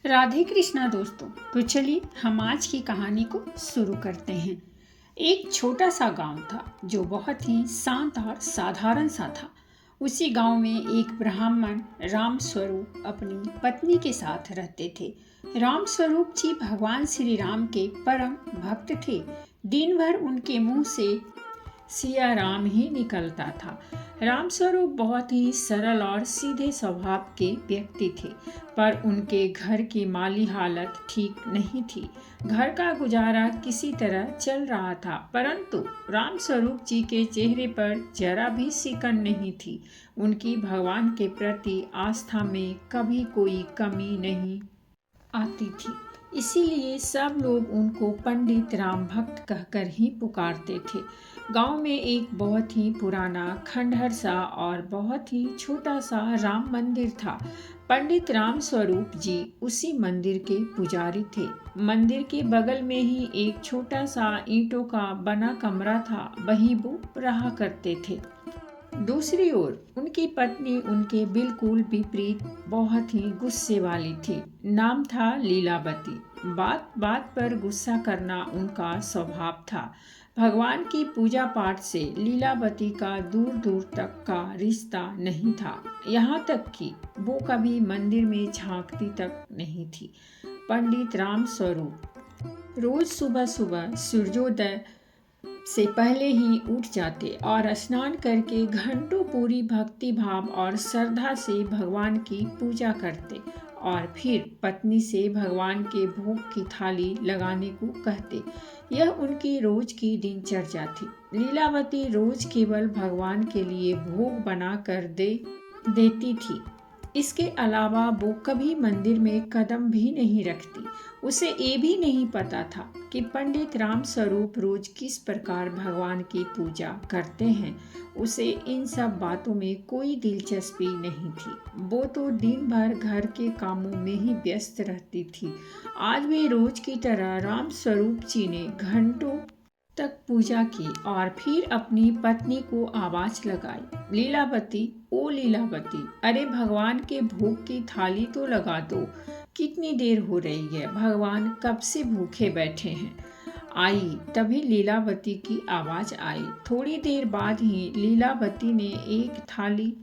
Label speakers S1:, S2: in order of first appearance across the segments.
S1: राधे कृष्णा दोस्तों। तो चलिए हम आज की कहानी को शुरू करते हैं। एक छोटा सा गांव था जो बहुत ही शांत और साधारण सा था। उसी गांव में एक ब्राह्मण राम स्वरूप अपनी पत्नी के साथ रहते थे। राम स्वरूप जी भगवान श्री राम के परम भक्त थे। दिन भर उनके मुंह से सिया राम ही निकलता था। रामस्वरूप बहुत ही सरल और सीधे स्वभाव के व्यक्ति थे, पर उनके घर की माली हालत ठीक नहीं थी। घर का गुजारा किसी तरह चल रहा था, परंतु रामस्वरूप जी के चेहरे पर जरा भी सिकन नहीं थी। उनकी भगवान के प्रति आस्था में कभी कोई कमी नहीं आती थी। इसीलिए सब लोग उनको पंडित राम भक्त कहकर ही पुकारते थे। गांव में एक बहुत ही पुराना खंडहर सा और बहुत ही छोटा सा राम मंदिर था। पंडित राम स्वरूप जी उसी मंदिर के पुजारी थे। मंदिर के बगल में ही एक छोटा सा ईंटों का बना कमरा था, वहीं वो रहा करते थे। दूसरी ओर उनकी पत्नी उनके बिल्कुल विपरीत बहुत ही गुस्से वाली थी। नाम था लीलावती। बात बात पर गुस्सा करना उनका स्वभाव था। भगवान की पूजा पाठ से लीलावती का दूर दूर तक का रिश्ता नहीं था। यहाँ तक कि वो कभी मंदिर में झांकती तक नहीं थी। पंडित राम स्वरूप रोज सुबह सुबह सूर्योदय से पहले ही उठ जाते और स्नान करके घंटों पूरी भक्ति भाव और श्रद्धा से भगवान की पूजा करते और फिर पत्नी से भगवान के भोग की थाली लगाने को कहते। यह उनकी रोज की दिनचर्या थी। लीलावती रोज केवल भगवान के लिए भोग बना कर देती थी। इसके अलावा वो कभी मंदिर में कदम भी नहीं रखती। उसे ये भी नहीं पता था कि पंडित राम स्वरूप रोज किस प्रकार भगवान की पूजा करते हैं। उसे इन सब बातों में कोई दिलचस्पी नहीं थी। वो तो दिन भर घर के कामों में ही व्यस्त रहती थी। आज भी रोज की तरह राम स्वरूप जी ने घंटों तक पूजा की और फिर अपनी पत्नी को आवाज लगाई, लीलावती, ओ लीलावती, अरे भगवान के भोग की थाली तो लगा दो। कितनी देर हो रही है, भगवान कब से भूखे बैठे हैं। आई तभी लीलावती की आवाज आई। थोड़ी देर बाद ही लीलावती ने एक थाली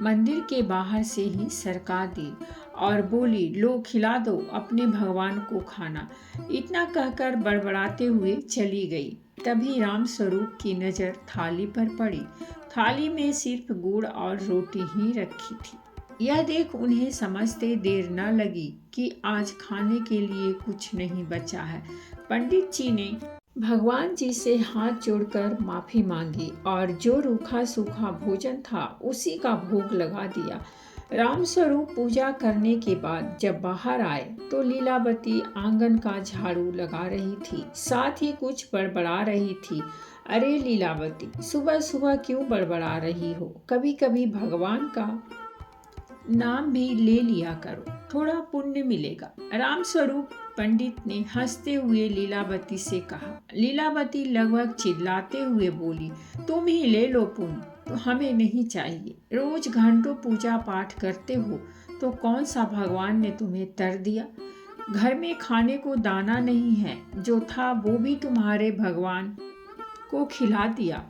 S1: मंदिर के बाहर से ही सरका दी और बोली, लो खिला दो अपने भगवान को खाना। इतना कहकर बड़बड़ाते हुए चली गई। तभी राम स्वरूप की नज़र थाली पर पड़ी। थाली में सिर्फ गुड़ और रोटी ही रखी थी। यह देख उन्हें समझते देर न लगी कि आज खाने के लिए कुछ नहीं बचा है। पंडित जी ने भगवान जी से हाथ जोड़कर माफी मांगी और जो रूखा सूखा भोजन था उसी का भोग लगा दिया। रामस्वरूप पूजा करने के बाद जब बाहर आए तो लीलावती आंगन का झाड़ू लगा रही थी, साथ ही कुछ बड़बड़ा रही थी। अरे लीलावती, सुबह सुबह क्यों बड़बड़ा रही हो? कभी कभी भगवान का नाम भी ले लिया करो, थोड़ा पुण्य मिलेगा। राम स्वरूप पंडित ने हंसते हुए लीलावती से कहा। लीलावती लगभग चिल्लाते हुए बोली, तुम ही ले लो पुण्य, तो हमें नहीं चाहिए। रोज घंटों पूजा पाठ करते हो तो कौन सा भगवान ने तुम्हें तर दिया? घर में खाने को दाना नहीं है, जो था वो भी तुम्हारे भगवान को खिला दिया।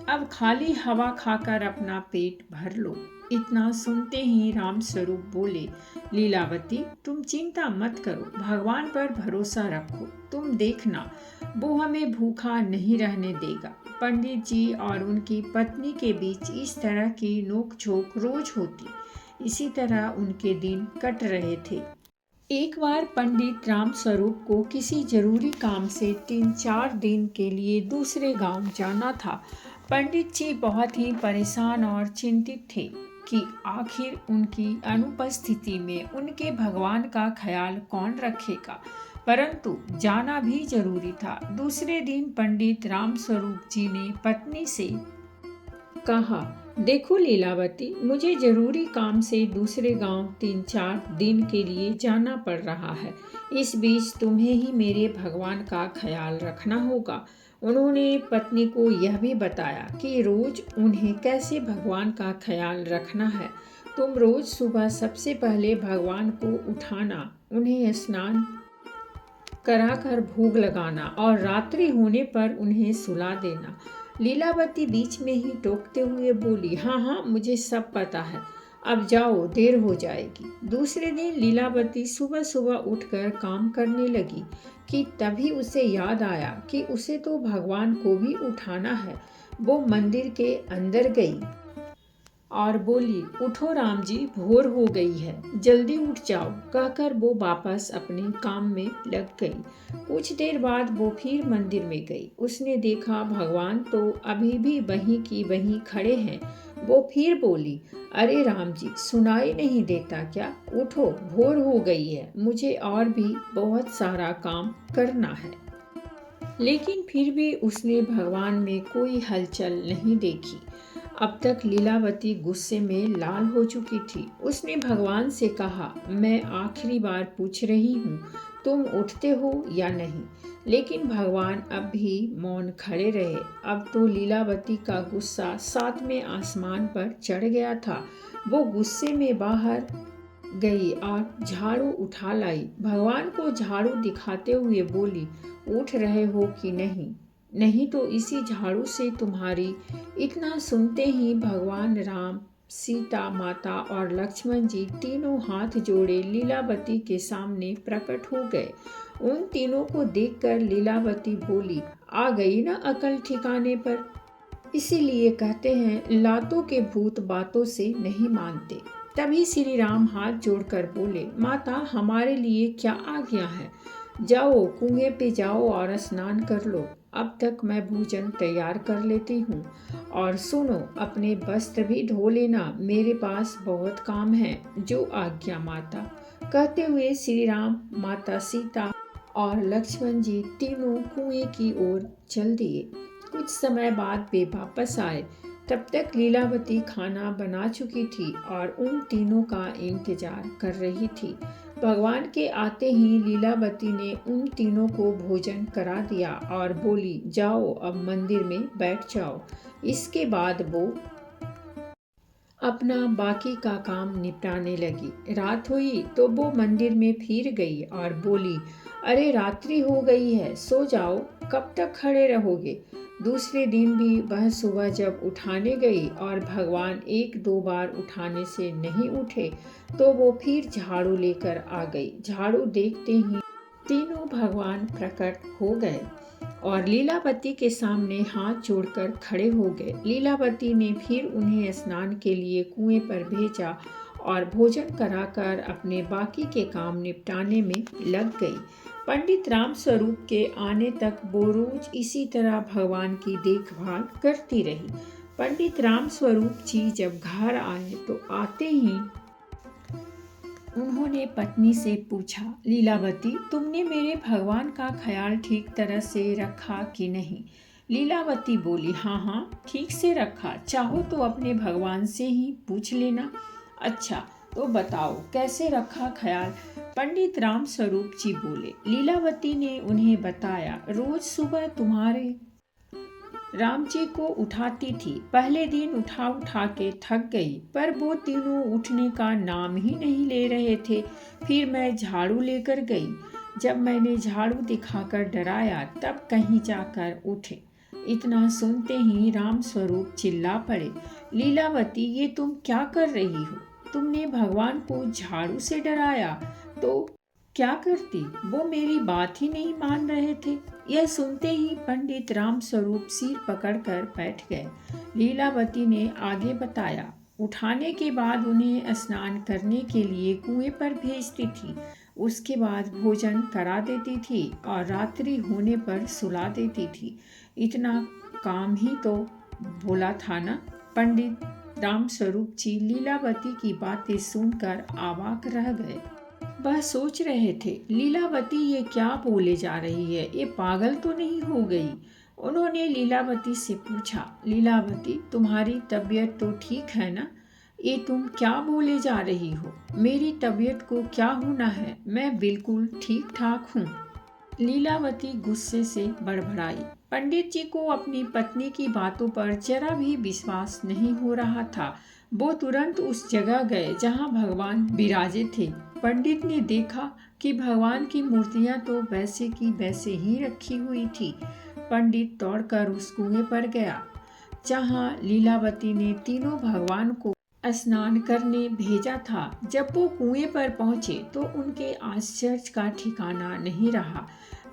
S1: अब खाली हवा खाकर अपना पेट भर लो। इतना सुनते ही राम स्वरूप बोले, लीलावती, तुम चिंता मत करो, भगवान पर भरोसा रखो। तुम देखना, वो हमें भूखा नहीं रहने देगा। पंडित जी और उनकी पत्नी के बीच इस तरह की नोक-झोंक रोज होती। इसी तरह उनके दिन कट रहे थे। एक बार पंडित राम स्वरूप को किसी जरूरी काम से 3-4 दिन के लिए दूसरे गांव जाना था। पंडित जी बहुत ही परेशान और चिंतित थे कि आखिर उनकी अनुपस्थिति में उनके भगवान का ख्याल कौन रखेगा, परंतु जाना भी जरूरी था। दूसरे दिन पंडित राम स्वरूप जी ने पत्नी से कहा, देखो लीलावती, मुझे जरूरी काम से दूसरे गांव 3-4 दिन के लिए जाना पड़ रहा है। इस बीच तुम्हें ही मेरे भगवान का ख्याल रखना होगा। उन्होंने पत्नी को यह भी बताया कि रोज उन्हें कैसे भगवान का ख्याल रखना है। तुम रोज सुबह सबसे पहले भगवान को उठाना, उन्हें स्नान कराकर भोग लगाना और रात्रि होने पर उन्हें सुला देना। लीलावती बीच में ही टोकते हुए बोली, हाँ हाँ, मुझे सब पता है, अब जाओ, देर हो जाएगी। दूसरे दिन लीलावती सुबह सुबह उठकर काम करने लगी कि तभी उसे याद आया कि उसे तो भगवान को भी उठाना है। वो मंदिर के अंदर गई और बोली, उठो राम जी, भोर हो गई है, जल्दी उठ जाओ, कहकर वो वापस अपने काम में लग गई। कुछ देर बाद वो फिर मंदिर में गई। उसने देखा भगवान तो अभी भी वहीं की वहीं खड़े हैं। वो फिर बोली, अरे राम जी, सुनाई नहीं देता क्या? उठो, भोर हो गई है, मुझे और भी बहुत सारा काम करना है। लेकिन फिर भी उसने भगवान में कोई हलचल नहीं देखी। अब तक लीलावती गुस्से में लाल हो चुकी थी। उसने भगवान से कहा, मैं आखिरी बार पूछ रही हूँ, तुम उठते हो या नहीं? लेकिन भगवान अब भी मौन खड़े रहे। अब तो लीलावती का गुस्सा सातवें आसमान पर चढ़ गया था। वो गुस्से में बाहर गई और झाड़ू उठा लाई। भगवान को झाड़ू दिखाते हुए बोली, उठ रहे हो कि नहीं? नहीं तो इसी झाड़ू से तुम्हारी। इतना सुनते ही भगवान राम, सीता माता और लक्ष्मण जी तीनों हाथ जोड़े लीलावती के सामने प्रकट हो गए। उन तीनों को देखकर लीलावती बोली, आ गई ना अकल ठिकाने पर? इसीलिए कहते हैं, लातों के भूत बातों से नहीं मानते। तभी श्री राम हाथ जोड़कर बोले, माता, हमारे लिए क्या आज्ञा है? जाओ, कुएं पे जाओ और स्नान कर लो। अब तक मैं भोजन तैयार कर लेती हूँ। और सुनो, अपने वस्त्र भी धो लेना, मेरे पास बहुत काम है। जो आज्ञा माता। कहते हुए श्री राम, माता सीता और लक्ष्मण जी तीनों कुएं की ओर चल दिए। कुछ समय बाद वे वापस आए। तब तक लीलावती खाना बना चुकी थी और उन तीनों का इंतजार कर रही थी। भगवान के आते ही लीलावती ने उन तीनों को भोजन करा दिया और बोली, जाओ, अब मंदिर में बैठ जाओ। इसके बाद वो अपना बाकी का काम निपटाने लगी। रात हुई तो वो मंदिर में फिर गई और बोली, अरे रात्रि हो गई है, सो जाओ, कब तक खड़े रहोगे? दूसरे दिन भी वह सुबह जब उठाने गई और भगवान एक दो बार उठाने से नहीं उठे तो वो फिर झाड़ू लेकर आ गई। झाड़ू देखते ही तीनों भगवान प्रकट हो गए और लीलावती के सामने हाथ जोड़कर खड़े हो गए। लीलावती ने फिर उन्हें स्नान के लिए कुएं पर भेजा और भोजन कराकर अपने बाकी के काम निपटाने में लग गई। पंडित राम स्वरूप के आने तक वो रोज इसी तरह भगवान की देखभाल करती रही। पंडित राम स्वरूप जी जब घर आए तो आते ही उन्होंने पत्नी से पूछा, लीलावती, तुमने मेरे भगवान का ख्याल ठीक तरह से रखा कि नहीं? लीलावती बोली, हाँ हाँ, ठीक से रखा, चाहो तो अपने भगवान से ही पूछ लेना। अच्छा, तो बताओ कैसे रखा ख्याल? पंडित राम स्वरूप जी बोले। लीलावती ने उन्हें बताया, रोज सुबह तुम्हारे राम जी को उठाती थी। पहले दिन उठा उठा के थक गई, पर वो तीनों उठने का नाम ही नहीं ले रहे थे। फिर मैं झाड़ू लेकर गई। जब मैंने झाड़ू दिखाकर डराया तब कहीं जाकर उठे। इतना सुनते ही राम स्वरूप चिल्ला पड़े, लीलावती, ये तुम क्या कर रही हो? तुमने भगवान को झाड़ू से डराया तो क्या करती? वो मेरी बात ही नहीं मान रहे थे। यह सुनते ही पंडित राम स्वरूप सिर पकड़कर बैठ गए। लीलावती ने आगे बताया, उठाने के बाद उन्हें स्नान करने के लिए कुएं पर भेजती थी। उसके बाद भोजन करा देती थी और रात्रि होने पर सुला देती थी। इतना काम ही तो बोला था ना? पंडित राम स्वरूप जी लीलावती की बातें सुनकर अवाक रह गए। वह सोच रहे थे, लीलावती ये क्या बोले जा रही है, ये पागल तो नहीं हो गई? उन्होंने लीलावती से पूछा, लीलावती, तुम्हारी तबीयत तो ठीक है ना? ये तुम क्या बोले जा रही हो? मेरी तबीयत को क्या होना है, मैं बिल्कुल ठीक ठाक हूँ। लीलावती गुस्से से बड़बड़ाई। पंडित जी को अपनी पत्नी की बातों पर जरा भी विश्वास नहीं हो रहा था। वो तुरंत उस जगह गए जहाँ भगवान विराजे थे। पंडित ने देखा कि भगवान की मूर्तियाँ तो वैसे की वैसे ही रखी हुई थी। पंडित दौड़कर उस कुएं पर गया जहाँ लीलावती ने तीनों भगवान को स्नान करने भेजा था। जब वो कुएं पर पहुंचे तो उनके आश्चर्य का ठिकाना नहीं रहा।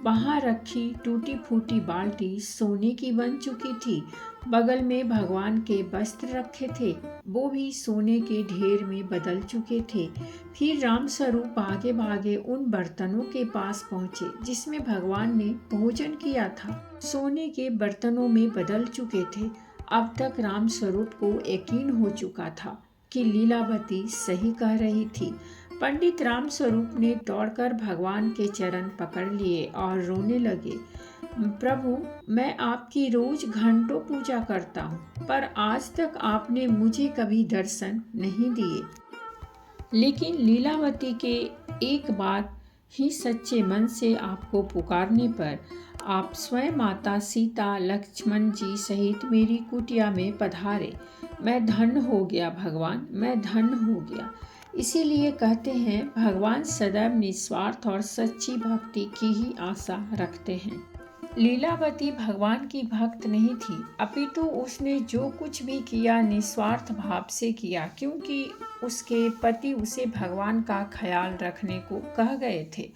S1: वहां रखी टूटी फूटी बाल्टी सोने की बन चुकी थी। बगल में भगवान के वस्त्र रखे थे, वो भी सोने के ढेर में बदल चुके थे। फिर रामस्वरूप भागे भागे उन बर्तनों के पास पहुंचे जिसमें भगवान ने भोजन किया था। सोने के बर्तनों में बदल चुके थे। अब तक रामस्वरूप को यकीन हो चुका था कि लीलावती सही कह रही थी। पंडित रामस्वरूप ने दौड़कर भगवान के चरण पकड़ लिए और रोने लगे। प्रभु, मैं आपकी रोज घंटों पूजा करता हूँ, पर आज तक आपने मुझे कभी दर्शन नहीं दिए। लेकिन लीलावती के एक बार ही सच्चे मन से आपको पुकारने पर आप स्वयं माता सीता लक्ष्मण जी सहित मेरी कुटिया में पधारे। मैं धन्य हो गया भगवान, मैं धन्य हो गया। इसीलिए कहते हैं भगवान सदैव निस्वार्थ और सच्ची भक्ति की ही आशा रखते हैं। लीलावती भगवान की भक्त नहीं थी, अपितु उसने जो कुछ भी किया निस्वार्थ भाव से किया, क्योंकि उसके पति उसे भगवान का ख्याल रखने को कह गए थे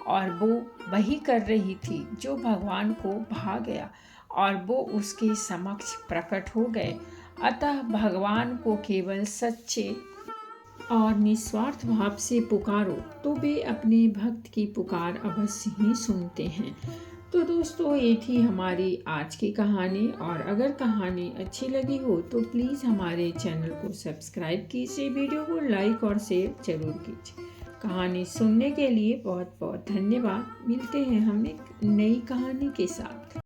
S1: और वो वही कर रही थी जो भगवान को भा गया और वो उसके समक्ष प्रकट हो गए। अतः भगवान को केवल सच्चे और निस्वार्थ भाव से पुकारो तो वे अपने भक्त की पुकार अवश्य ही सुनते हैं। तो दोस्तों, ये थी हमारी आज की कहानी, और अगर कहानी अच्छी लगी हो तो प्लीज़ हमारे चैनल को सब्सक्राइब कीजिए, वीडियो को लाइक और शेयर जरूर कीजिए। कहानी सुनने के लिए बहुत बहुत धन्यवाद। मिलते हैं हम एक नई कहानी के साथ।